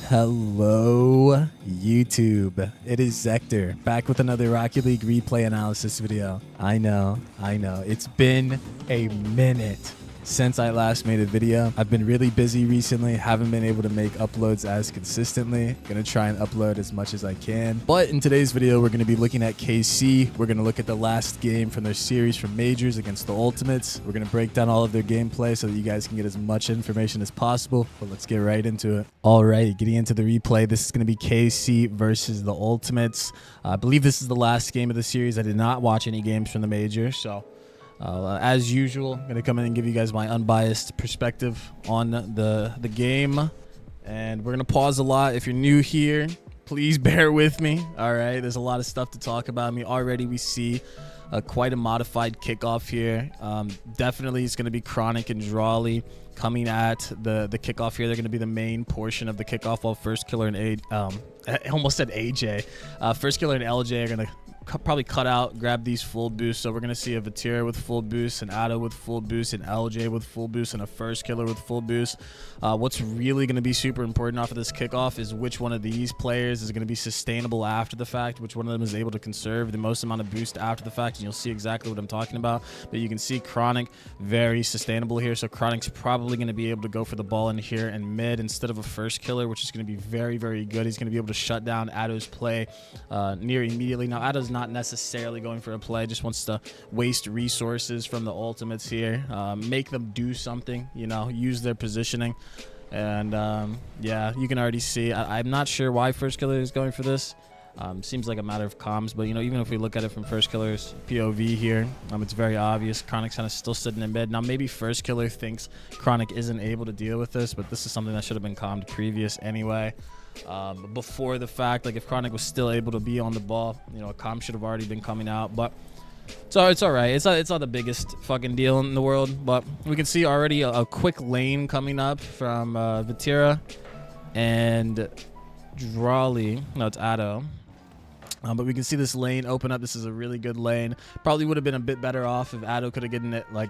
Hello, YouTube. It is Zector, back with another Rocket League replay analysis video. I know. It's been a minute since I last made a video. I've been really busy recently, haven't been able to make uploads as consistently. Gonna try and upload as much as I can. But in today's video, we're gonna be looking at KC. We're gonna look at the last game from their series from Majors against the Ultimates. We're gonna break down all of their gameplay so that you guys can get as much information as possible. But let's get right into it. All right, getting into the replay. This is gonna be KC versus the Ultimates. I believe this is the last game of the series. I did not watch any games from the Major, so as usual, I'm going to come in and give you guys my unbiased perspective on the game. And we're going to pause a lot. If you're new here, please bear with me. All right, there's a lot of stuff to talk about. Already we see quite a modified kickoff here. Definitely it's going to be Chronic and Drawley coming at the kickoff here. They're going to be the main portion of the kickoff, while First Killer and I almost said AJ. First Killer and LJ are going to probably cut out, grab these full boosts. So we're going to see a Vatira with full boost, an Addo with full boost, an LJ with full boost, and a First Killer with full boost. What's really going to be super important off of this kickoff is which one of these players is going to be sustainable after the fact, which one of them is able to conserve the most amount of boost after the fact, and you'll see exactly what I'm talking about. But you can see Chronic very sustainable here, so Chronic's probably going to be able to go for the ball in here and mid instead of a First Killer, which is going to be very, very good. He's going to be able to shut down Addo's play near immediately. Now, Addo's not necessarily going for a play, just wants to waste resources from the Ultimates here, make them do something, use their positioning. And yeah, you can already see I'm not sure why First Killer is going for this. Seems like a matter of comms, but even if we look at it from First Killer's POV here, it's very obvious Chronic's kind of still sitting in mid. Now maybe First Killer thinks Chronic isn't able to deal with this, but this is something that should have been calmed previous anyway. Before the fact, like if Chronic was still able to be on the ball, a comm should have already been coming out. But so it's all right. It's not the biggest fucking deal in the world, but we can see already a quick lane coming up from Vatira and Drawley. No, it's Addo. But we can see this lane open up. This is a really good lane. Probably would have been a bit better off if Addo could have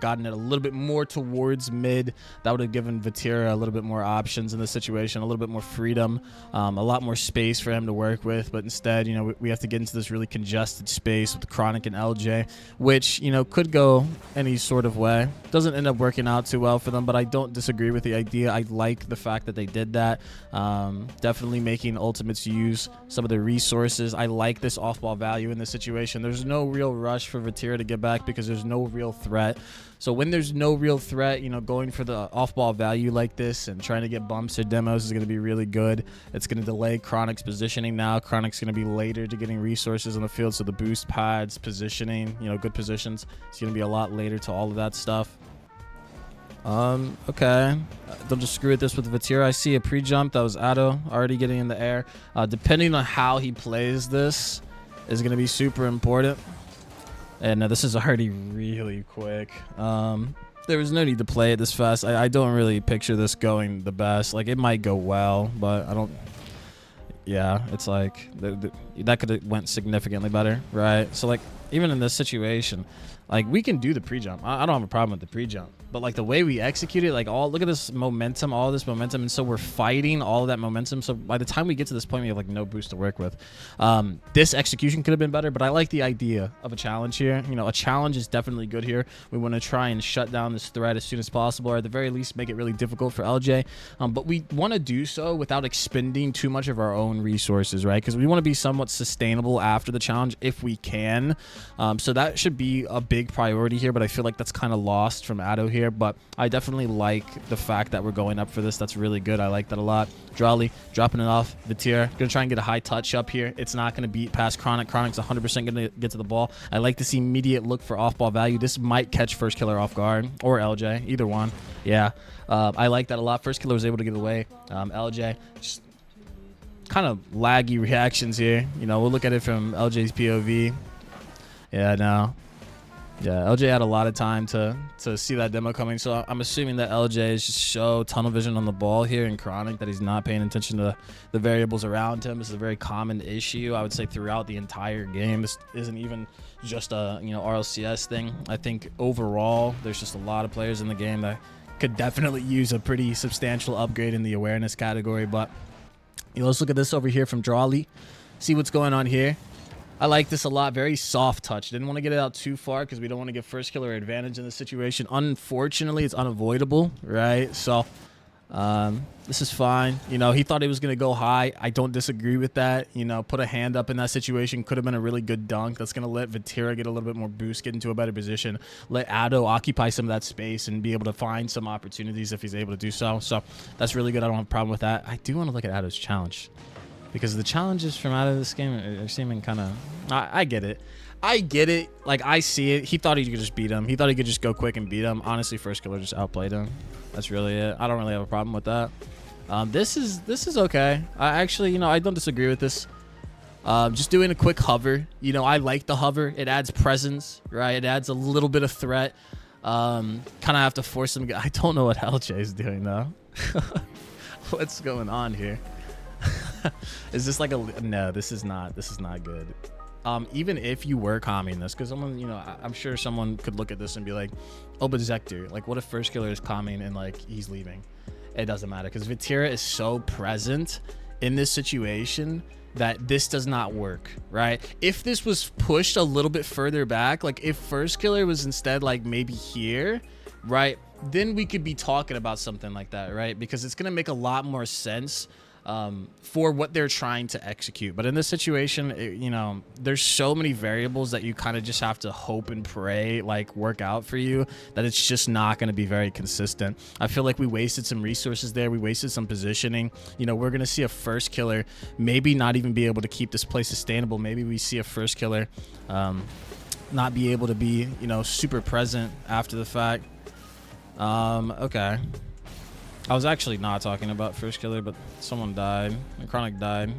gotten it a little bit more towards mid. That would have given Vatira a little bit more options in the situation, a little bit more freedom, a lot more space for him to work with. But instead, we have to get into this really congested space with Chronic and LJ, which, could go any sort of way. Doesn't end up working out too well for them, but I don't disagree with the idea. I like the fact that they did that. Definitely making Ultimates use some of the resources. I like this off-ball value in this situation. There's no real rush for Vatira to get back because there's no real threat. So when there's no real threat, going for the off-ball value like this and trying to get bumps or demos is going to be really good. It's going to delay Chronic's positioning now. Chronic's going to be later to getting resources on the field, so the boost pads, positioning, good positions. It's going to be a lot later to all of that stuff. Okay, they'll just screw with this with Vatira. I see a pre-jump. That was Addo already getting in the air. Depending on how he plays this is going to be super important. And this is already really quick. There was no need to play it this fast. I don't really picture this going the best. Like, it might go well, but I don't. Yeah, it's like that could have went significantly better, right? So, like, even in this situation, like, we can do the pre-jump. I don't have a problem with the pre-jump. But, like, the way we execute it, like, look at this momentum, all this momentum. And so we're fighting all of that momentum. So by the time we get to this point, we have, like, no boost to work with. This execution could have been better, but I like the idea of a challenge here. A challenge is definitely good here. We want to try and shut down this threat as soon as possible, or at the very least make it really difficult for LJ. But we want to do so without expending too much of our own resources, right? Because we want to be somewhat sustainable after the challenge if we can. So that should be a big priority here, but I feel like that's kind of lost from Addo here. But I definitely like the fact that we're going up for this. That's really good. I like that a lot. Drawley dropping it off. Vatira gonna try and get a high touch up here. It's not gonna beat past Chronic. Chronic's 100% gonna get to the ball. I like to see immediate look for off-ball value. This might catch First Killer off guard, or LJ, either one. Yeah, I like that a lot. First Killer was able to get away. LJ just kind of laggy reactions here. We'll look at it from LJ's POV. Yeah, no. Yeah, LJ had a lot of time to see that demo coming, so I'm assuming that LJ is just show tunnel vision on the ball here in Chronic, that he's not paying attention to the variables around him. This is a very common issue, I would say, throughout the entire game. This isn't even just a RLCS thing. I think overall there's just a lot of players in the game that could definitely use a pretty substantial upgrade in the awareness category, but Let's look at this over here from Drawley. See what's going on here. I like this a lot. Very soft touch. Didn't want to get it out too far because we don't want to give first killer advantage in this situation. Unfortunately, it's unavoidable, right? So this is fine. You know, he thought it was going to go high. I don't disagree with that. You know, put a hand up in that situation. Could have been a really good dunk. That's going to let Vatira get a little bit more boost, get into a better position. Let Addo occupy some of that space and be able to find some opportunities if he's able to do so. So that's really good. I don't have a problem with that. I do want to look at Addo's challenge, because the challenges from out of this game are seeming kind of... I get it. I get it. Like, I see it. He thought he could just beat him. He thought he could just go quick and beat him. Honestly, first killer just outplayed him. That's really it. I don't really have a problem with that. This is okay. I actually, you know, I don't disagree with this. Just doing a quick hover. You know, I like the hover. It adds presence, right? It adds a little bit of threat. Kind of have to force him. I don't know what LJ is doing, though. What's going on here? Is this like a... No, this is not good. Even if you were calming this, because someone, you know, I'm sure someone could look at this and be like, oh, but Zector, like, what if first killer is calming and like he's leaving? It doesn't matter, because Vatira is so present in this situation that this does not work, right? If this was pushed a little bit further back, like if first killer was instead like maybe here, right, then we could be talking about something like that, right? Because it's gonna make a lot more sense for what they're trying to execute. But in this situation, you know, there's so many variables that you kind of just have to hope and pray like work out for you, that it's just not going to be very consistent. I feel like we wasted some resources there. We wasted some positioning. You know, we're going to see a first killer maybe not even be able to keep this play sustainable. Maybe we see a first killer not be able to be, you know, super present after the fact. Okay. I was actually not talking about first killer, but someone died. Chronic died.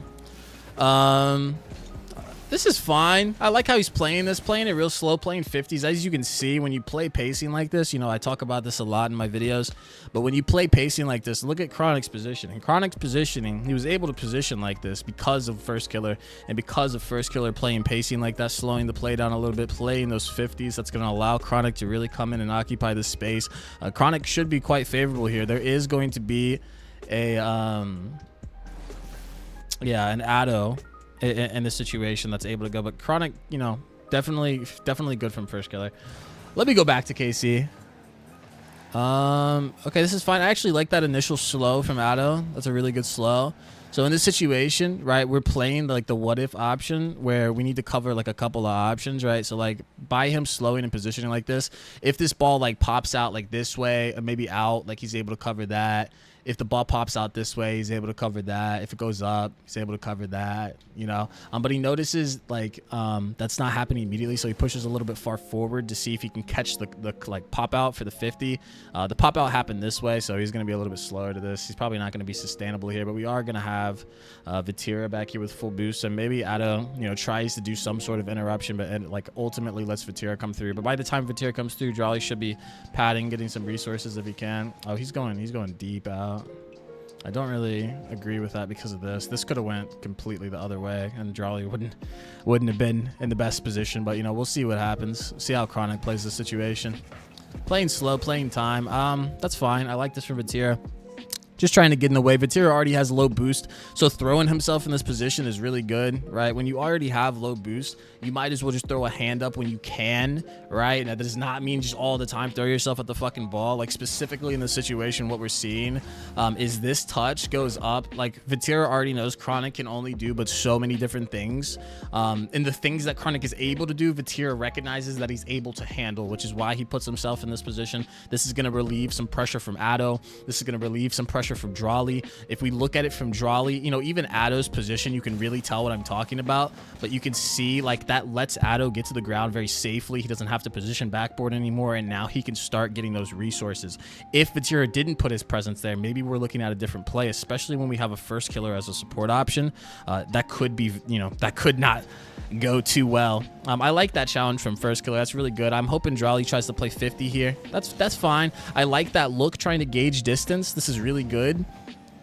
This is fine. I like how he's playing this, playing it real slow, playing 50s. As you can see, when you play pacing like this, you know, I talk about this a lot in my videos, but when you play pacing like this, look at Chronic's position. In Chronic's positioning, he was able to position like this because of first killer, and because of first killer playing pacing like that, slowing the play down a little bit, playing those 50s, that's going to allow Chronic to really come in and occupy this space. Chronic should be quite favorable here. There is going to be a, an Addo in this situation that's able to go, but Chronic, you know, definitely good from first killer. Let me go back to KC. Okay, this is fine. I actually like that initial slow from Addo. That's a really good slow. So in this situation, right, we're playing like the what if option where we need to cover like a couple of options, right? So like by him slowing and positioning like this, if this ball like pops out like this way or maybe out, like he's able to cover that. If the ball pops out this way, he's able to cover that. If it goes up, he's able to cover that, you know. But he notices like that's not happening immediately, so he pushes a little bit far forward to see if he can catch the like pop out for the 50. The pop out happened this way, so he's going to be a little bit slower to this. He's probably not going to be sustainable here, but we are going to have Vatira back here with full boost, and maybe Addo, you know, tries to do some sort of interruption, but like ultimately lets Vatira come through. But by the time Vatira comes through, Drawley should be padding, getting some resources if he can. Oh, he's going deep out. I don't really agree with that because of this. This could have went completely the other way, and Drawley wouldn't have been in the best position. But you know, we'll see what happens. See how Chronic plays the situation. Playing slow, playing time. That's fine. I like this from Vatira. Just trying to get in the way. Vatira already has low boost, so throwing himself in this position is really good, right? When you already have low boost, you might as well just throw a hand up when you can, right? And that does not mean just all the time throw yourself at the fucking ball. Like specifically in this situation, what we're seeing is this touch goes up. Like Vatira already knows Chronic can only do but so many different things. And the things that Chronic is able to do, Vatira recognizes that he's able to handle, which is why he puts himself in this position. This is going to relieve some pressure from Addo. This is going to relieve some pressure from Drawley. If we look at it from Drawley, you know, even Addo's position, you can really tell what I'm talking about, but you can see like that lets Addo get to the ground very safely. He doesn't have to position backboard anymore, and now he can start getting those resources. If Vatira didn't put his presence there, maybe we're looking at a different play, especially when we have a first killer as a support option. That could be, you know, that could not go too well. I like that challenge from first killer. That's really good. I'm hoping Drawley tries to play 50 here. That's fine. I like that look, trying to gauge distance. This is really good.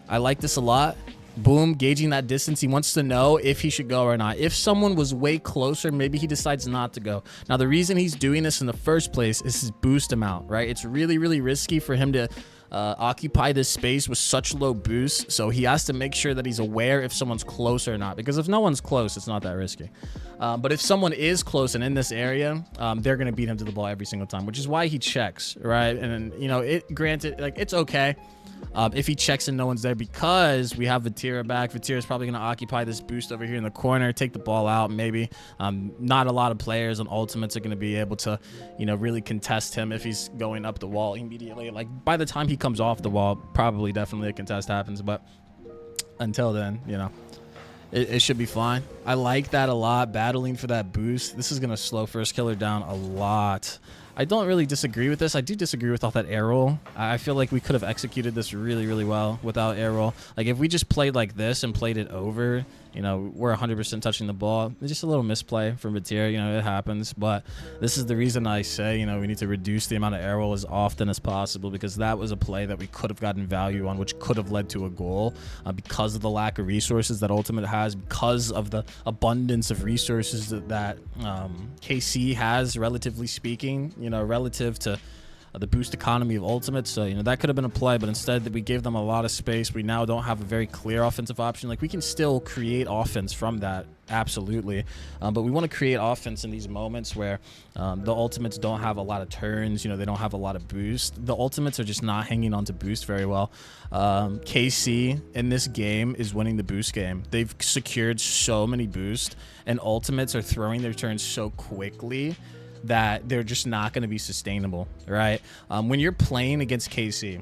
I like this a lot. Boom, gauging that distance. He wants to know if he should go or not. If someone was way closer, maybe he decides not to go. Now, the reason he's doing this in the first place is his boost amount, right? It's really, really risky for him to occupy this space with such low boost, so he has to make sure that he's aware if someone's close or not, because if no one's close, it's not that risky. But if someone is close and in this area, they're gonna beat him to the ball every single time, which is why he checks, right? And you know, granted, like, it's okay if he checks and no one's there, because we have Vatira back. Vatira's probably going to occupy this boost over here in the corner, take the ball out, maybe. Not a lot of players on ultimates are going to be able to, you know, really contest him if he's going up the wall immediately. Like, by the time he comes off the wall, probably definitely a contest happens, but until then, you know, it should be fine. I like that a lot, battling for that boost. This is going to slow First Killer down a lot. I don't really disagree with this. I do disagree with all that air roll. I feel like we could have executed this really, really well without air roll. Like, if we just played like this and played it over, you know, we're 100% touching the ball. It's just a little misplay from Vatira. You know, it happens. But this is the reason I say, you know, we need to reduce the amount of air roll as often as possible, because that was a play that we could have gotten value on, which could have led to a goal because of the lack of resources that Ultimate has, because of the abundance of resources that KC has, relatively speaking, you know, relative to the boost economy of Ultimate. So, you know, that could have been a play, but instead that we gave them a lot of space. We now don't have a very clear offensive option. Like, we can still create offense from that, absolutely, but we want to create offense in these moments where the Ultimates don't have a lot of turns. You know, they don't have a lot of boost. The Ultimates are just not hanging on to boost very well. KC in this game is winning the boost game. They've secured so many boosts, and Ultimates are throwing their turns so quickly that they're just not going to be sustainable, right? When you're playing against KC,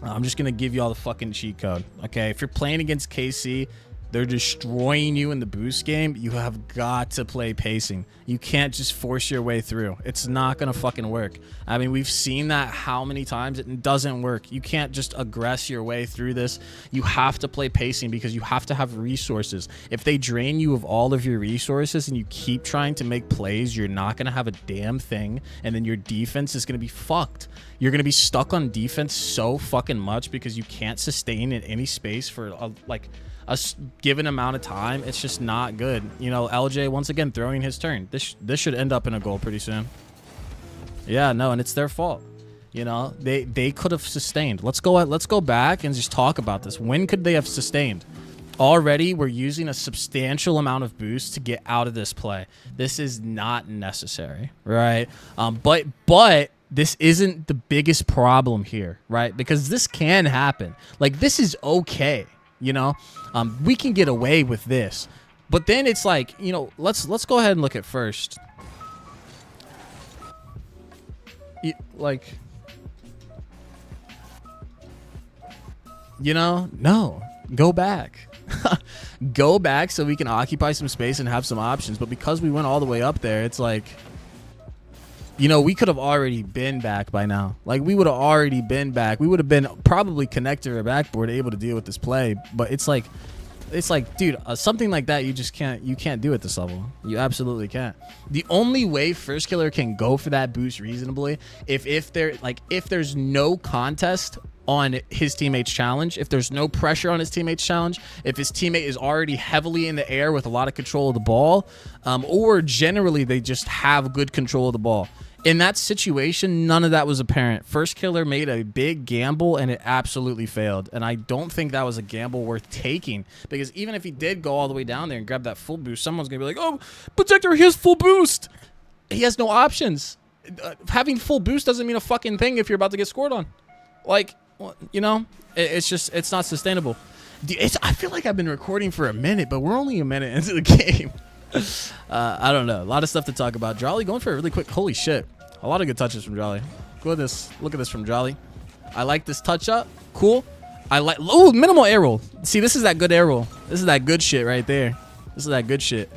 I'm just going to give you all the fucking cheat code, okay? If you're playing against KC, they're destroying you in the boost game. You have got to play pacing. You can't just force your way through. It's not going to fucking work. I mean, we've seen that how many times. It doesn't work. You can't just aggress your way through this. You have to play pacing, because you have to have resources. If they drain you of all of your resources and you keep trying to make plays, you're not going to have a damn thing, and then your defense is going to be fucked. You're going to be stuck on defense so fucking much because you can't sustain in any space for a given amount of time. It's just not good. You know, LJ once again throwing his turn. This should end up in a goal pretty soon. Yeah, no, and it's their fault. You know, they could have sustained. Let's go back and just talk about this. When could they have sustained? Already we're using a substantial amount of boost to get out of this play. This is not necessary, right? But this isn't the biggest problem here, right? Because this can happen. Like, this is okay. You know, we can get away with this, but then it's like, you know, let's go ahead and look at first. Like, you know, no, go back. Go back so we can occupy some space and have some options. But because we went all the way up there, it's like, you know, we could have already been back by now. Like, we would have already been back. We would have been probably connected or backboard, able to deal with this play. But it's like, dude, something like that, you can't do at this level. You absolutely can't. The only way First Killer can go for that boost reasonably, if there's no contest on his teammate's challenge, if there's no pressure on his teammate's challenge, if his teammate is already heavily in the air with a lot of control of the ball, or generally they just have good control of the ball. In that situation, none of that was apparent. First Killer made a big gamble, and it absolutely failed. And I don't think that was a gamble worth taking, because even if he did go all the way down there and grab that full boost, someone's going to be like, oh, Protector, he has full boost. He has no options. Having full boost doesn't mean a fucking thing if you're about to get scored on. Like, you know, it's not sustainable. I feel like I've been recording for a minute, but we're only a minute into the game. I don't know. A lot of stuff to talk about. Jolly going for a really quick. Holy shit. A lot of good touches from Jolly. Look at this from Jolly. I like this touch up. Cool. I like, oh, minimal air roll. See, this is that good air roll. This is that good shit right there. This is that good shit.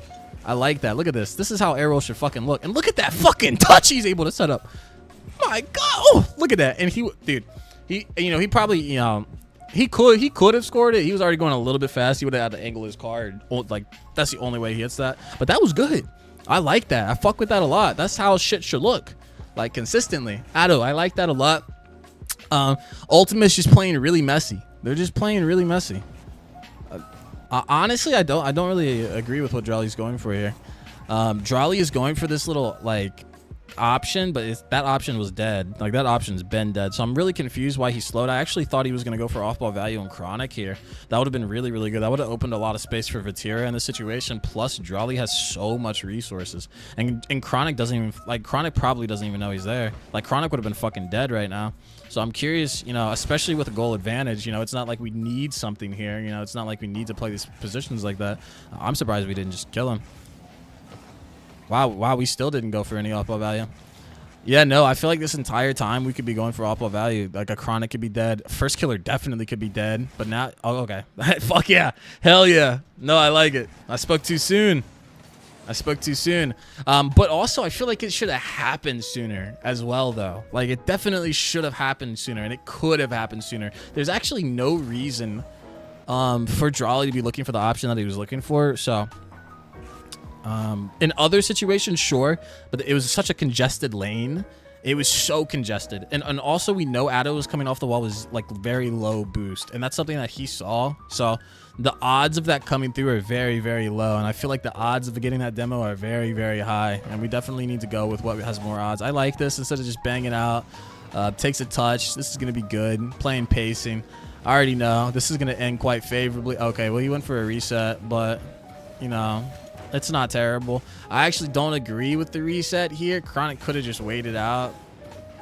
I like that. Look at this. This is how air roll should fucking look. And look at that fucking touch he's able to set up. My God. Oh, look at that. And he probably, you know, he could have scored it. He was already going a little bit fast. He would have had to angle his car. Like, that's the only way he hits that. But that was good. I like that. I fuck with that a lot. That's how shit should look, like, consistently. I like that a lot. Ultimate's just playing really messy. They're just playing really messy. Honestly, I don't really agree with what Jolly's going for here. Jolly is going for this little, like, option, but that option was dead. Like, that option's been dead. So I'm really confused why he slowed. I actually thought he was going to go for off-ball value and Chronic here. That would have been really, really good. That would have opened a lot of space for Vatira in this situation. Plus, Drawley has so much resources. And Chronic doesn't even, like, Chronic probably doesn't even know he's there. Like, Chronic would have been fucking dead right now. So I'm curious, you know, especially with a goal advantage, you know, it's not like we need something here. You know, it's not like we need to play these positions like that. I'm surprised we didn't just kill him. Wow, we still didn't go for any off-ball value. Yeah, no, I feel like this entire time we could be going for off-ball value. Like, a Chronic could be dead. First killer definitely could be dead. But now, oh, okay. Fuck yeah. Hell yeah. No, I like it. I spoke too soon. But also, I feel like it should have happened sooner as well, though. Like, it definitely should have happened sooner, and it could have happened sooner. There's actually no reason for Drawley to be looking for the option that he was looking for. So... in other situations, sure, but it was such a congested lane. It was so congested. And also, we know Addo was coming off the wall was like very low boost, and that's something that he saw. So the odds of that coming through are very, very low, and I feel like the odds of getting that demo are very, very high, and we definitely need to go with what has more odds. I like this instead of just banging out. Takes a touch. This is going to be good. Playing pacing. I already know this is going to end quite favorably. Okay, well, he went for a reset, but, you know... It's not terrible. I actually don't agree with the reset here. Chronic could have just waited out.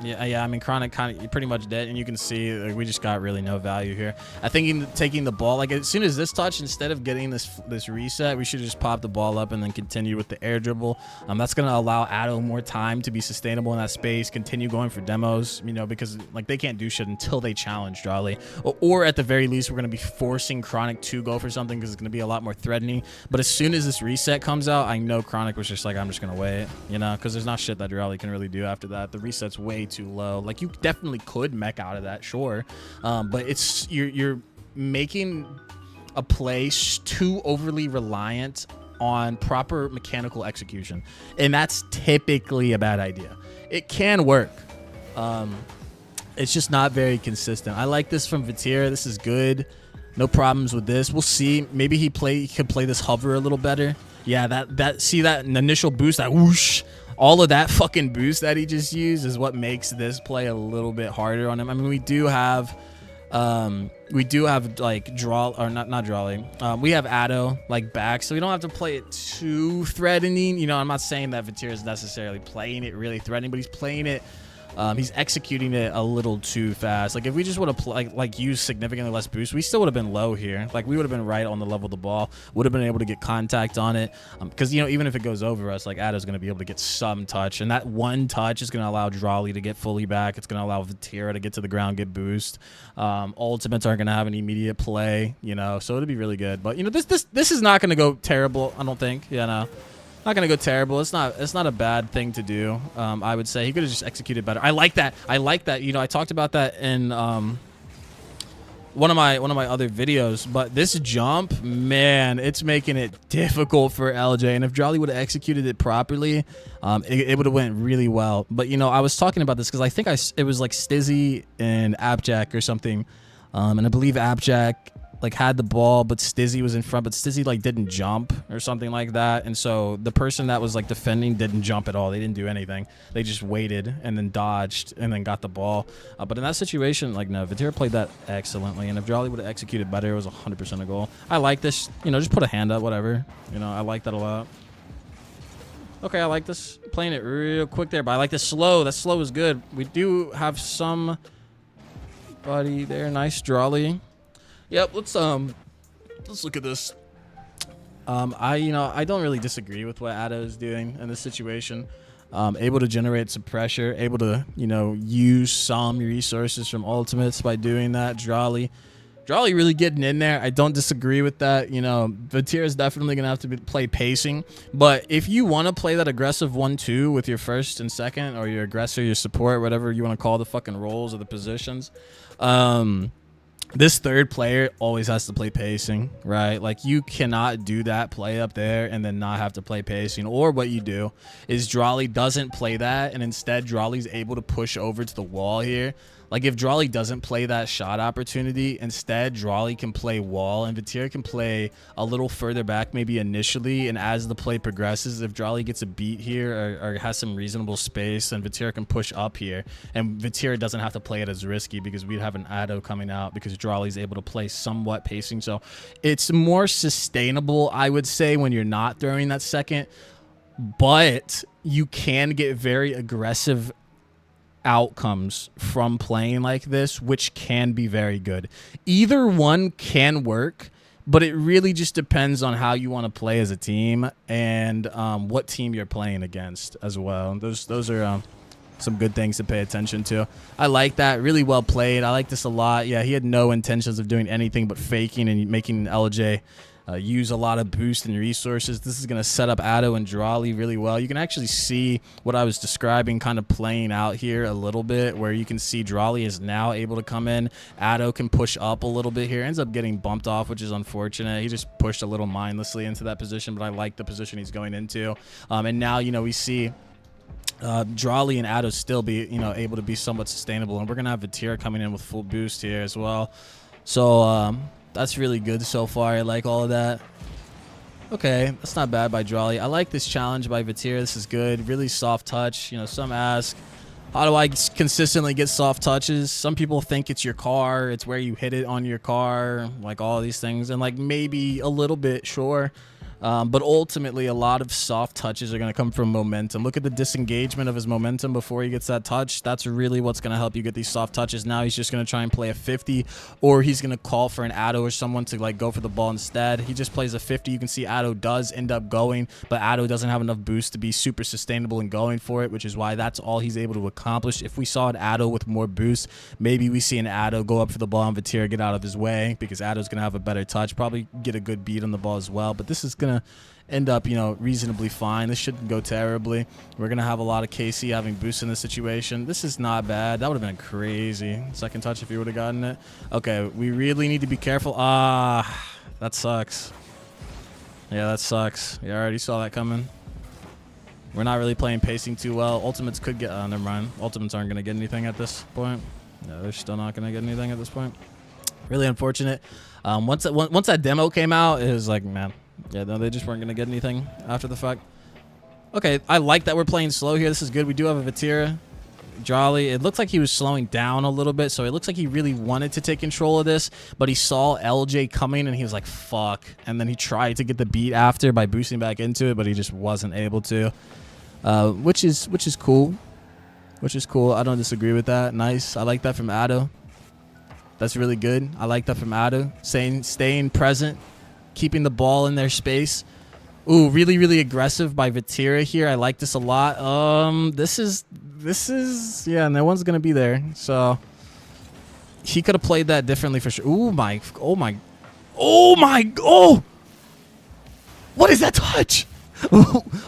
Yeah. I mean, Chronic kind of pretty much dead, and you can see like, we just got really no value here. I think taking the ball, like as soon as this touch, instead of getting this reset, we should just pop the ball up and then continue with the air dribble. That's gonna allow Addo more time to be sustainable in that space, continue going for demos, you know, because like they can't do shit until they challenge Drawley, or at the very least, we're gonna be forcing Chronic to go for something because it's gonna be a lot more threatening. But as soon as this reset comes out, I know Chronic was just like, I'm just gonna wait, you know, because there's not shit that Drawley can really do after that. The reset's way too low. Like, you definitely could mech out of that, sure, but it's you're making a play too overly reliant on proper mechanical execution, and that's typically a bad idea. It can work, it's just not very consistent. I like this from Vatira. This is good. No problems with this. We'll see. Maybe he could play this hover a little better. Yeah, that see that initial boost, that whoosh. All of that fucking boost that he just used is what makes this play a little bit harder on him. I mean, we do have like draw or not Drawley. We have Addo like back, so we don't have to play it too threatening. You know, I'm not saying that Vatira is necessarily playing it really threatening, but he's playing it. He's executing it a little too fast. Like, if we just would have like used significantly less boost, we still would have been low here. Like, we would have been right on the level of the ball, would have been able to get contact on it. Because, you know, even if it goes over us, like, Addo's going to be able to get some touch. And that one touch is going to allow Drawley to get fully back. It's going to allow Vatira to get to the ground, get boost. Ultimates aren't going to have an immediate play, you know, so it'll be really good. But, you know, this is not going to go terrible, I don't think. Yeah, no. Not gonna go terrible. It's not a bad thing to do. I would say he could have just executed better. I like that. You know, I talked about that in one of my other videos. But this jump, man, it's making it difficult for LJ. And if Drawley would have executed it properly, it would have went really well. But you know, I was talking about this because I think it was like Stizzy and Abjack or something, and I believe Abjack like had the ball, but Stizzy was in front, but Stizzy like didn't jump or something like that. And so the person that was like defending didn't jump at all. They didn't do anything. They just waited and then dodged and then got the ball. But in that situation, like, no, Vatira played that excellently. And if Drawley would have executed better, it was 100% a goal. I like this, you know, just put a hand up, whatever. You know, I like that a lot. Okay, I like this. Playing it real quick there, but I like this slow. That slow is good. We do have somebody there. Nice Drawley. Yep, let's look at this. I don't really disagree with what Addo is doing in this situation. Able to generate some pressure, able to, you know, use some resources from ultimates by doing that. Drawley really getting in there. I don't disagree with that. You know, Vatira is definitely gonna have to play pacing, but if you want to play that aggressive 1-2 with your first and second, or your aggressor, your support, whatever you want to call the fucking roles or the positions, this third player always has to play pacing, right? Like, you cannot do that play up there and then not have to play pacing. Or what you do is Drawley doesn't play that, and instead Drawley's able to push over to the wall here. Like if Drawley doesn't play that shot opportunity, instead Drawley can play wall and Vitir can play a little further back maybe initially, and as the play progresses, if Drawley gets a beat here or has some reasonable space, then Vitir can push up here, and Vitir doesn't have to play it as risky because we'd have an Addo coming out because Drawley's able to play somewhat pacing. So it's more sustainable, I would say, when you're not throwing that second, but you can get very aggressive outcomes from playing like this, which can be very good. Either one can work, but it really just depends on how you want to play as a team and what team you're playing against as well. Those are some good things to pay attention to. I like that. Really well played. I like this a lot. Yeah, he had no intentions of doing anything but faking and making LJ use a lot of boost and resources. This is going to set up Addo and Drawley really well. You can actually see what I was describing kind of playing out here a little bit, where you can see Drawley is now able to come in. Addo can push up a little bit here. Ends up getting bumped off, which is unfortunate. He just pushed a little mindlessly into that position, but I like the position he's going into. And now, you know, we see Drawley and Addo still be, you know, able to be somewhat sustainable. And we're going to have Vitir coming in with full boost here as well. So, that's really good so far. I like all of that. Okay, that's not bad by Drawley. I like this challenge by Vitir. This is good. Really soft touch. You know, some ask, how do I consistently get soft touches? Some people think it's your car. It's where you hit it on your car. Like all these things. And like maybe a little bit, sure. But ultimately, a lot of soft touches are going to come from momentum. Look at the disengagement of his momentum before he gets that touch. That's really what's going to help you get these soft touches. Now he's just going to try and play a 50, or he's going to call for an Addo or someone to like go for the ball instead. He just plays a 50. You can see Addo does end up going, but Addo doesn't have enough boost to be super sustainable and going for it, which is why that's all he's able to accomplish. If we saw an Addo with more boost, maybe we see an Addo go up for the ball and Vitir get out of his way, because Addo's going to have a better touch, probably get a good beat on the ball as well. But this is going to end up, you know, reasonably fine. This shouldn't go terribly. We're going to have a lot of KC having boosts in this situation. This is not bad. That would have been crazy. Second touch if he would have gotten it. Okay, we really need to be careful. Ah, that sucks. Yeah, that sucks. Yeah, I already saw that coming. We're not really playing pacing too well. Ultimates could get... never mind. Ultimates aren't going to get anything at this point. No, they're still not going to get anything at this point. Really unfortunate. Once that demo came out, it was like, man... Yeah, no, they just weren't going to get anything after the fact. Okay, I like that we're playing slow here. This is good. We do have a Vitir. Drawley, it looks like he was slowing down a little bit, so it looks like he really wanted to take control of this, but he saw LJ coming, and he was like, fuck. And then he tried to get the beat after by boosting back into it, but he just wasn't able to, which is cool. Which is cool. I don't disagree with that. Nice. I like that from Addo. That's really good. I like that from Addo. Staying present. Keeping the ball in their space. Ooh, really, really aggressive by Vitir here. I like this a lot. This is, yeah, no one's going to be there. So he could have played that differently for sure. Oh my. Oh, what is that touch?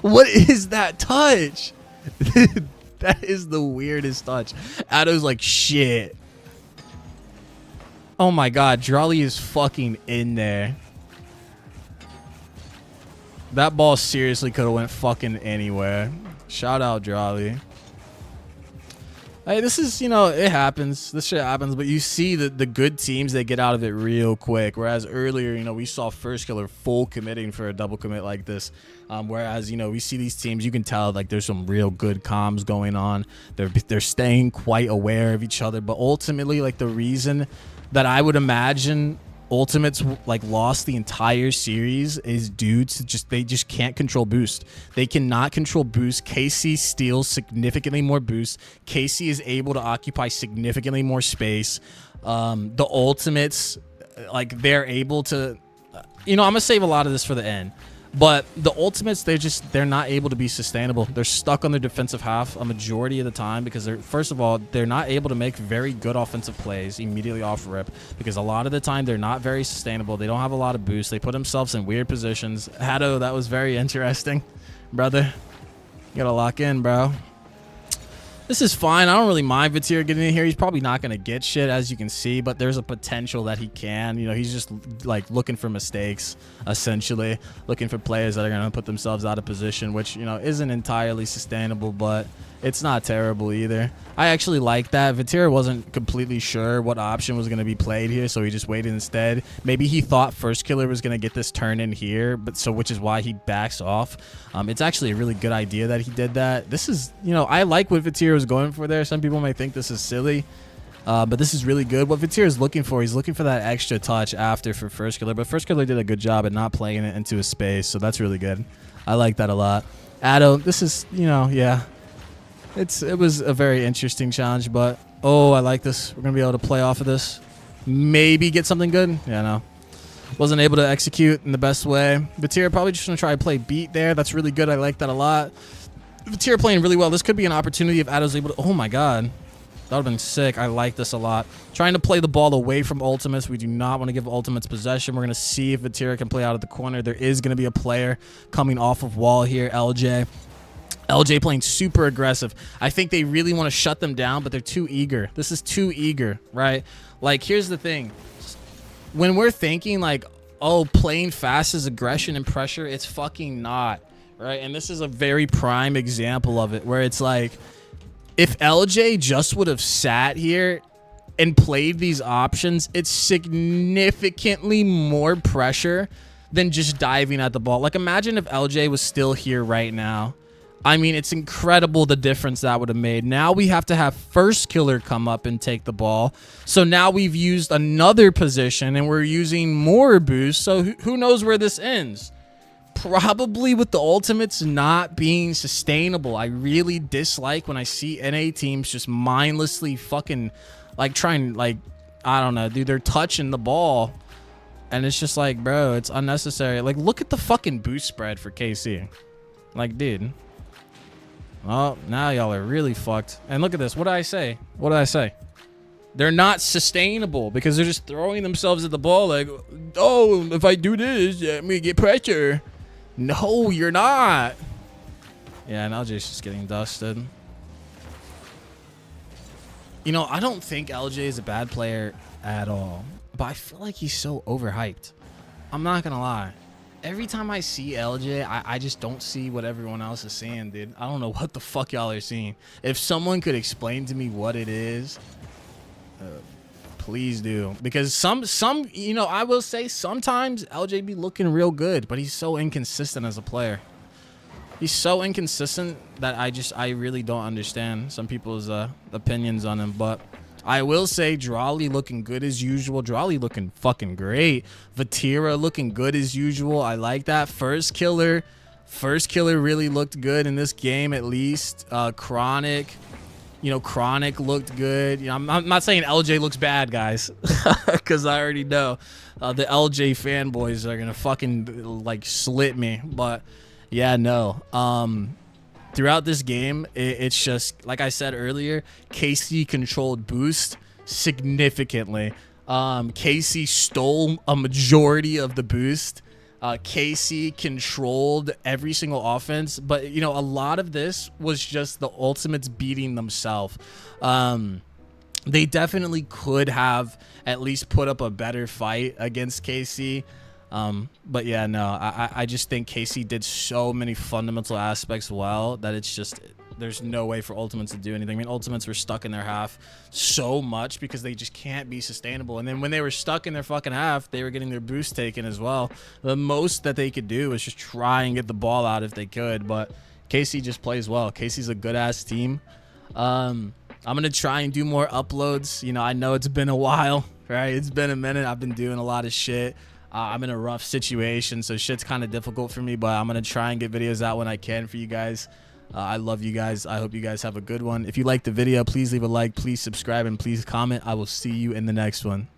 What is that touch? That is the weirdest touch. Addo's like, shit. Oh my God. Drawley is fucking in there. That ball seriously could have went fucking anywhere. Shout out Drawley. Hey, this is, you know, it happens. This shit happens, but you see the good teams, they get out of it real quick. Whereas earlier, you know, we saw First Killer full committing for a double commit like this. Whereas, you know, we see these teams, you can tell like there's some real good comms going on. They're staying quite aware of each other. But ultimately, like the reason that I would imagine Ultimates like lost the entire series is due to they just can't control boost. They cannot control boost. KC steals significantly more boost. KC is able to occupy significantly more space. The Ultimates, like they're able to, you know, I'm gonna save a lot of this for the end. But the Ultimates, they're not able to be sustainable. They're stuck on their defensive half a majority of the time because first of all, they're not able to make very good offensive plays immediately off rip because a lot of the time they're not very sustainable. They don't have a lot of boost. They put themselves in weird positions. Haddo, that was very interesting, brother. You gotta lock in, bro. This is fine. I don't really mind Vitir getting in here. He's probably not going to get shit, as you can see, but there's a potential that he can. You know, he's just like looking for mistakes, essentially. Looking for players that are going to put themselves out of position, which, you know, isn't entirely sustainable, but it's not terrible either. I actually like that. Vitir wasn't completely sure what option was going to be played here, so he just waited instead. Maybe he thought First Killer was going to get this turn in here, but so which is why he backs off. It's actually a really good idea that he did that. This is, you know, I like what Vitir was going for there. Some people may think this is silly, but this is really good. What Vitir is looking for, he's looking for that extra touch after for First Killer, but First Killer did a good job at not playing it into his space, so that's really good. I like that a lot. Addo, this is, you know, yeah. It was a very interesting challenge, but oh, I like this. We're going to be able to play off of this. Maybe get something good. Yeah, no. Wasn't able to execute in the best way. Vitir probably just going to try to play beat there. That's really good. I like that a lot. Vitir playing really well. This could be an opportunity if Addo's able to... Oh, my God. That would have been sick. I like this a lot. Trying to play the ball away from ultimates. We do not want to give ultimates possession. We're going to see if Vitir can play out of the corner. There is going to be a player coming off of wall here, LJ. LJ playing super aggressive. I think they really want to shut them down, but they're too eager. This is too eager, right? Like, here's the thing. When we're thinking like, oh, playing fast is aggression and pressure, it's fucking not, right? And this is a very prime example of it, where it's like, if LJ just would have sat here and played these options, it's significantly more pressure than just diving at the ball. Like, imagine if LJ was still here right now. I mean, it's incredible the difference that would have made. Now we have to have First Killer come up and take the ball. So now we've used another position and we're using more boost. So who knows where this ends? Probably with the ultimates not being sustainable. I really dislike when I see NA teams just mindlessly fucking like trying, like, I don't know, dude, they're touching the ball. And it's just like, bro, it's unnecessary. Like, look at the fucking boost spread for KC. Like, dude. Oh, now y'all are really fucked. And look at this. What did I say? What did I say? They're not sustainable because they're just throwing themselves at the ball like, oh, if I do this, I'm going to get pressure. No, you're not. Yeah, and LJ's just getting dusted. You know, I don't think LJ is a bad player at all, but I feel like he's so overhyped. I'm not going to lie. Every time I see LJ, I just don't see what everyone else is seeing, dude. I don't know what the fuck y'all are seeing. If someone could explain to me what it is, please do. Because some, you know, I will say sometimes LJ be looking real good, but he's so inconsistent as a player. He's so inconsistent that I really don't understand some people's opinions on him, but I will say Drawley looking good as usual. Drawley looking fucking great. Vatira looking good as usual. I like that. First Killer really looked good in this game, at least. Chronic, you know, Chronic looked good. You know, I'm not saying LJ looks bad, guys, because I already know the LJ fanboys are gonna fucking like slit me. But yeah, no. Throughout this game, it's just, like I said earlier, KC controlled boost significantly. KC stole a majority of the boost. KC controlled every single offense. But, you know, a lot of this was just the ultimates beating themselves. They definitely could have at least put up a better fight against KC. But yeah, no, I just think KC did so many fundamental aspects well that it's just, there's no way for ultimates to do anything. I mean, ultimates were stuck in their half so much because they just can't be sustainable. And then when they were stuck in their fucking half, they were getting their boost taken as well. The most that they could do was just try and get the ball out if they could. But KC just plays well. KC's a good ass team. I'm going to try and do more uploads. You know, I know it's been a while, right? It's been a minute. I've been doing a lot of shit. I'm in a rough situation, so shit's kind of difficult for me, but I'm going to try and get videos out when I can for you guys. I love you guys. I hope you guys have a good one. If you liked the video, please leave a like, please subscribe, and please comment. I will see you in the next one.